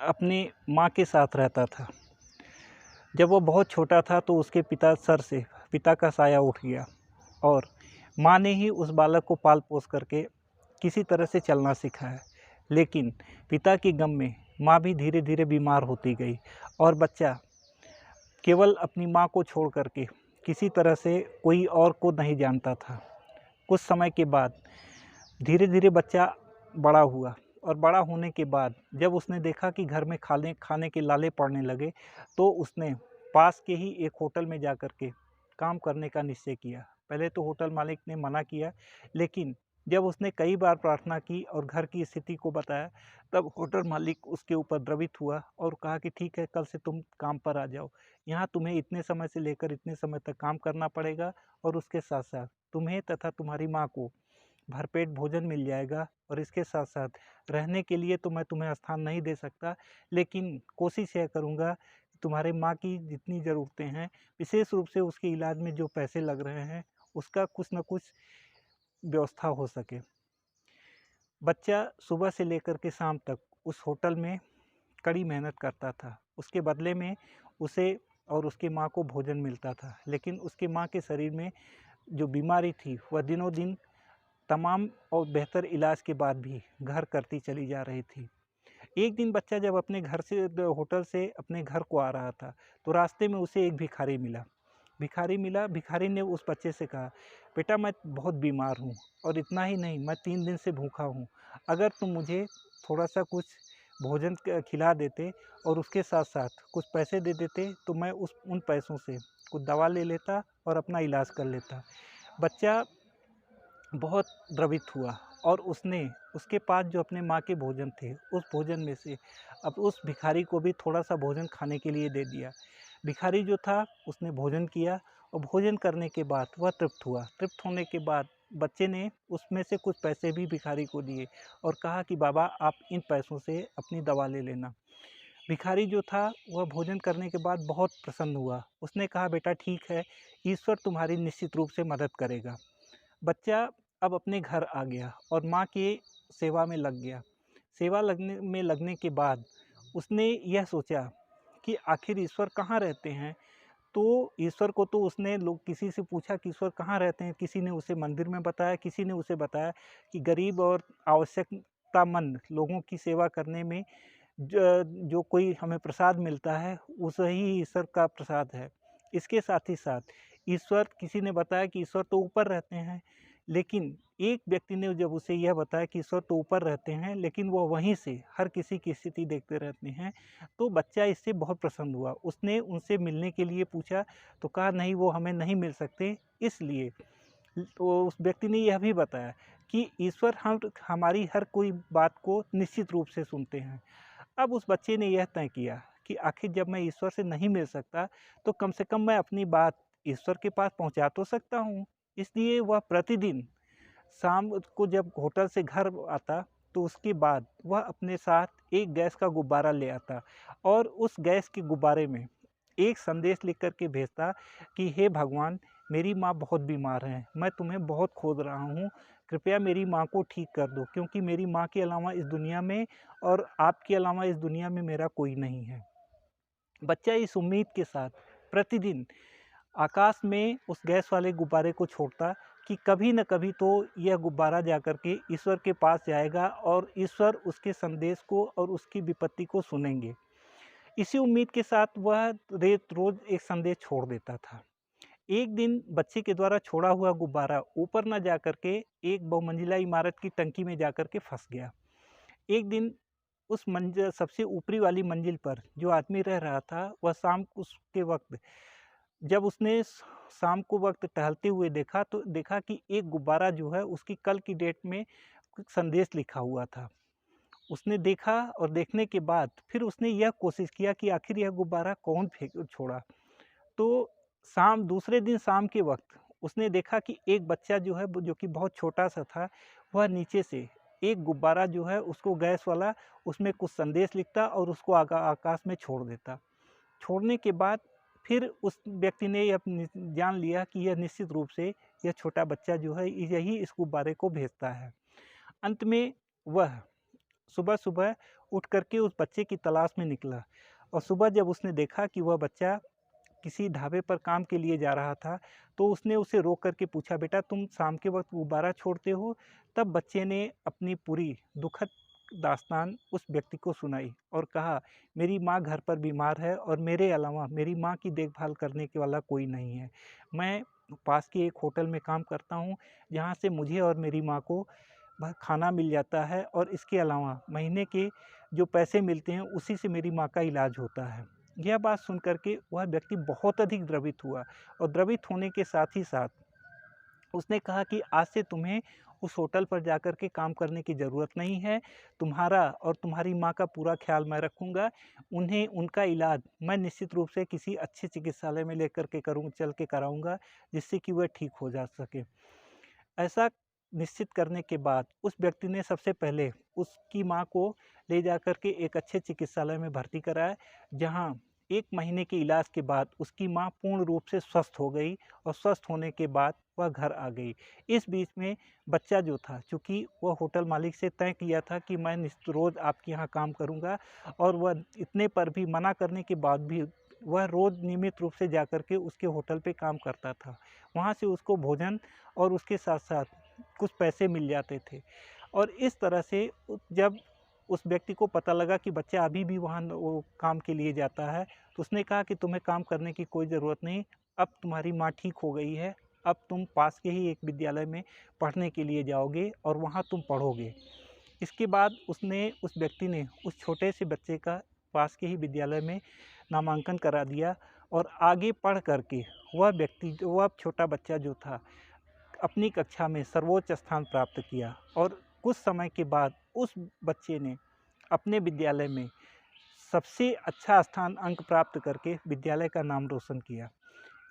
अपनी माँ के साथ रहता था। जब वो बहुत छोटा था तो उसके पिता का साया उठ गया और माँ ने ही उस बालक को पाल-पोस करके किसी तरह से चलना सिखाया। लेकिन पिता के गम में माँ भी धीरे-धीरे बीमार होती गई और बच्चा केवल अपनी माँ को छोड़ कर के किसी तरह से कोई और को नहीं जानता था। कुछ समय के बाद धीरे-धीरे बच्चा बड़ा हुआ और बड़ा होने के बाद जब उसने देखा कि घर में खाने खाने के लाले पड़ने लगे, तो उसने पास के ही एक होटल में जा कर के काम करने का निश्चय किया। पहले तो होटल मालिक ने मना किया, लेकिन जब उसने कई बार प्रार्थना की और घर की स्थिति को बताया, तब होटल मालिक उसके ऊपर द्रवित हुआ और कहा कि ठीक है, कल से तुम काम पर आ जाओ। यहाँ तुम्हें इतने समय से लेकर इतने समय तक काम करना पड़ेगा और उसके साथ-साथ तुम्हें तथा तुम्हारी माँ को भरपेट भोजन मिल जाएगा और इसके साथ-साथ रहने के लिए तो मैं तुम्हें स्थान नहीं दे सकता, लेकिन कोशिश यह करूँगा कि तुम्हारे माँ की जितनी ज़रूरतें हैं, विशेष रूप से उसके इलाज में जो पैसे लग रहे हैं, उसका कुछ न कुछ व्यवस्था हो सके। बच्चा सुबह से लेकर के शाम तक उस होटल में कड़ी मेहनत करता था। उसके बदले में उसे और उसकी माँ को भोजन मिलता था, लेकिन उसकी माँ के शरीर में जो बीमारी थी, वह दिनों-दिन तमाम और बेहतर इलाज के बाद भी घर करती चली जा रही थी। एक दिन बच्चा जब अपने घर से होटल से अपने घर को आ रहा था, तो रास्ते में उसे एक भिखारी ने उस बच्चे से कहा, बेटा मैं बहुत बीमार हूँ और इतना ही नहीं, मैं 3 दिन से भूखा हूँ। अगर तुम मुझे थोड़ा-सा कुछ भोजन खिला देते और उसके साथ-साथ कुछ पैसे दे देते, तो मैं उन पैसों से कुछ दवा ले लेता और अपना इलाज कर लेता। बच्चा बहुत द्रवित हुआ और उसने उसके पास जो अपने माँ के भोजन थे, उस भोजन में से अब उस भिखारी को भी थोड़ा-सा भोजन खाने के लिए दे दिया। भिखारी जो था उसने भोजन किया और भोजन करने के बाद वह तृप्त हुआ। तृप्त होने के बाद बच्चे ने उसमें से कुछ पैसे भी भिखारी को दिए और कहा कि बाबा आप इन पैसों से अपनी दवा ले लेना। भिखारी जो था वह भोजन करने के बाद बहुत प्रसन्न हुआ। उसने कहा बेटा ठीक है, ईश्वर तुम्हारी निश्चित रूप से मदद करेगा। बच्चा अब अपने घर आ गया और माँ की सेवा में लग गया। लगने के बाद उसने यह सोचा कि आखिर ईश्वर कहाँ रहते हैं? तो ईश्वर को तो उसने लोग किसी से पूछा कि ईश्वर कहाँ रहते हैं? किसी ने उसे मंदिर में बताया, किसी ने उसे बताया कि गरीब और आवश्यकतामंद लोगों की सेवा करने में जो कोई हमें प्रसाद मिलता है, उसे ही ईश्वर का प्रसाद है। इसके साथ ही साथ ईश्वर किसी ने बताया कि ईश्वर तो ऊपर रहते हैं, लेकिन एक व्यक्ति ने जब उसे यह बताया कि ईश्वर तो ऊपर रहते हैं, लेकिन वो वहीं से हर किसी की स्थिति देखते रहते हैं, तो बच्चा इससे बहुत प्रसन्न हुआ। उसने उनसे मिलने के लिए पूछा, तो कहा नहीं वो हमें नहीं मिल सकते, इसलिए तो उस व्यक्ति ने यह भी बताया कि ईश्वर हम हमारी हर कोई बात को निश्चित रूप से सुनते हैं। अब उस बच्चे ने यह तय किया कि आखिर जब मैं ईश्वर से नहीं मिल सकता, तो कम से कम मैं अपनी बात ईश्वर के पास पहुँचा तो सकता हूँ। इसलिए वह प्रतिदिन शाम को जब होटल से घर आता, तो उसके बाद वह अपने साथ एक गैस का गुब्बारा ले आता और उस गैस के गुब्बारे में एक संदेश लिख कर के भेजता कि हे भगवान, मेरी माँ बहुत बीमार है, मैं तुम्हें बहुत खोज रहा हूँ, कृपया मेरी माँ को ठीक कर दो, क्योंकि मेरी माँ के अलावा इस दुनिया में और आपके अलावा इस दुनिया में मेरा कोई नहीं है। बच्चा इस उम्मीद के साथ प्रतिदिन आकाश में उस गैस वाले गुब्बारे को छोड़ता कि कभी न कभी तो यह गुब्बारा जाकर के ईश्वर के पास जाएगा और ईश्वर उसके संदेश को और उसकी विपत्ति को सुनेंगे। इसी उम्मीद के साथ वह रोज़ एक संदेश छोड़ देता था। एक दिन बच्चे के द्वारा छोड़ा हुआ गुब्बारा ऊपर न जाकर के एक बहुमंजिला इमारत की टंकी में जाकर के फँस गया। एक दिन उस सबसे ऊपरी वाली मंजिल पर जो आदमी रह रहा था, वह शाम को उसके वक़्त जब उसने शाम को वक़्त टहलते हुए देखा, तो देखा कि एक गुब्बारा जो है उसकी कल की डेट में कुछ संदेश लिखा हुआ था। उसने देखा और देखने के बाद फिर उसने यह कोशिश किया कि आखिर यह गुब्बारा कौन फेंक छोड़ा। तो दूसरे दिन शाम के वक़्त उसने देखा कि एक बच्चा जो है, जो कि बहुत छोटा-सा था, वह नीचे से एक गुब्बारा जो है उसको गैस वाला, उसमें कुछ संदेश लिखता और उसको आकाश में छोड़ देता। छोड़ने के बाद फिर उस व्यक्ति ने यह जान लिया कि यह निश्चित रूप से यह छोटा बच्चा जो है यही इस गुब्बारे को भेजता है। अंत में वह सुबह-सुबह उठ कर के उस बच्चे की तलाश में निकला और सुबह जब उसने देखा कि वह बच्चा किसी ढाबे पर काम के लिए जा रहा था, तो उसने उसे रोक कर के पूछा, "बेटा तुम शाम के वक़्त गुब्बारा छोड़ते हो?" तब बच्चे ने अपनी पूरी दुखद दास्तान उस व्यक्ति को सुनाई और कहा, "मेरी माँ घर पर बीमार है और मेरे अलावा मेरी माँ की देखभाल करने के वाला कोई नहीं है। मैं पास के एक होटल में काम करता हूँ, जहाँ से मुझे और मेरी माँ को खाना मिल जाता है और इसके अलावा महीने के जो पैसे मिलते हैं, उसी से मेरी माँ का इलाज होता है।" यह बात सुन कर के वह व्यक्ति बहुत अधिक द्रवित हुआ और द्रवित होने के साथ ही साथ उसने कहा कि आज से तुम्हें उस होटल पर जाकर के काम करने की ज़रूरत नहीं है। तुम्हारा और तुम्हारी माँ का पूरा ख़्याल मैं रखूँगा। उन्हें उनका इलाज मैं निश्चित रूप से किसी अच्छे चिकित्सालय में लेकर के चल के कराऊँगा, जिससे कि वह ठीक हो जा सके। ऐसा निश्चित करने के बाद उस व्यक्ति ने सबसे पहले उसकी माँ को ले जाकर के एक अच्छे चिकित्सालय में भर्ती कराया, जहाँ 1 महीने के इलाज के बाद उसकी माँ पूर्ण रूप से स्वस्थ हो गई और स्वस्थ होने के बाद वह घर आ गई। इस बीच में बच्चा जो था, चूँकि वह होटल मालिक से तय किया था कि मैं रोज़ आपके यहाँ काम करूँगा और वह इतने पर भी मना करने के बाद भी वह रोज़ नियमित रूप से जाकर के उसके होटल पे काम करता था। वहाँ से उसको भोजन और उसके साथ-साथ कुछ पैसे मिल जाते थे और इस तरह से जब उस व्यक्ति को पता लगा कि बच्चा अभी भी वहाँ वो काम के लिए जाता है, तो उसने कहा कि तुम्हें काम करने की कोई ज़रूरत नहीं, अब तुम्हारी माँ ठीक हो गई है, अब तुम पास के ही एक विद्यालय में पढ़ने के लिए जाओगे और वहाँ तुम पढ़ोगे। इसके बाद उस व्यक्ति ने उस छोटे से बच्चे का पास के ही विद्यालय में नामांकन करा दिया और आगे पढ़ कर के वह छोटा बच्चा जो था, अपनी कक्षा में सर्वोच्च स्थान प्राप्त किया और कुछ समय के बाद उस बच्चे ने अपने विद्यालय में सबसे अच्छा स्थान अंक प्राप्त करके विद्यालय का नाम रोशन किया।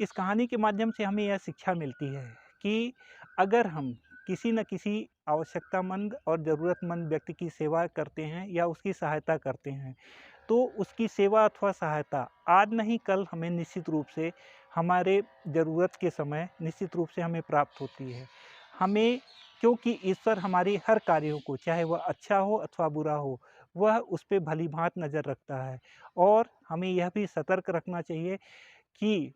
इस कहानी के माध्यम से हमें यह शिक्षा मिलती है कि अगर हम किसी न किसी आवश्यकतामंद और ज़रूरतमंद व्यक्ति की सेवा करते हैं या उसकी सहायता करते हैं, तो उसकी सेवा अथवा सहायता आज नहीं कल हमें निश्चित रूप से हमारे ज़रूरत के समय निश्चित रूप से हमें प्राप्त होती है। हमें क्योंकि ईश्वर हमारी हर कार्यों को, चाहे वह अच्छा हो अथवा बुरा हो, वह उस पे भली-भाँति नज़र रखता है और हमें यह भी सतर्क रखना चाहिए कि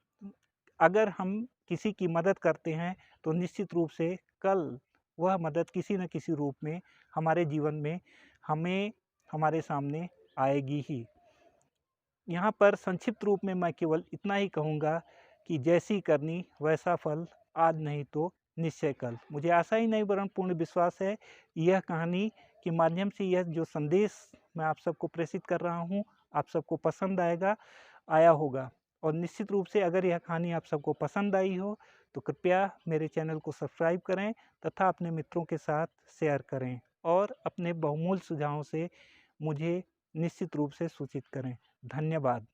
अगर हम किसी की मदद करते हैं, तो निश्चित रूप से कल वह मदद किसी न किसी रूप में हमारे जीवन में हमें हमारे सामने आएगी ही। यहाँ पर संक्षिप्त रूप में मैं केवल इतना ही कहूँगा कि जैसी करनी वैसा फल, आज नहीं तो निश्चय कल। मुझे आशा ही नहीं वरन पूर्ण विश्वास है, यह कहानी के माध्यम से यह जो संदेश मैं आप सबको प्रेषित कर रहा हूँ, आप सबको पसंद आया होगा और निश्चित रूप से अगर यह कहानी आप सबको पसंद आई हो, तो कृपया मेरे चैनल को सब्सक्राइब करें तथा अपने मित्रों के साथ शेयर करें और अपने बहुमूल्य सुझावों से मुझे निश्चित रूप से सूचित करें। धन्यवाद।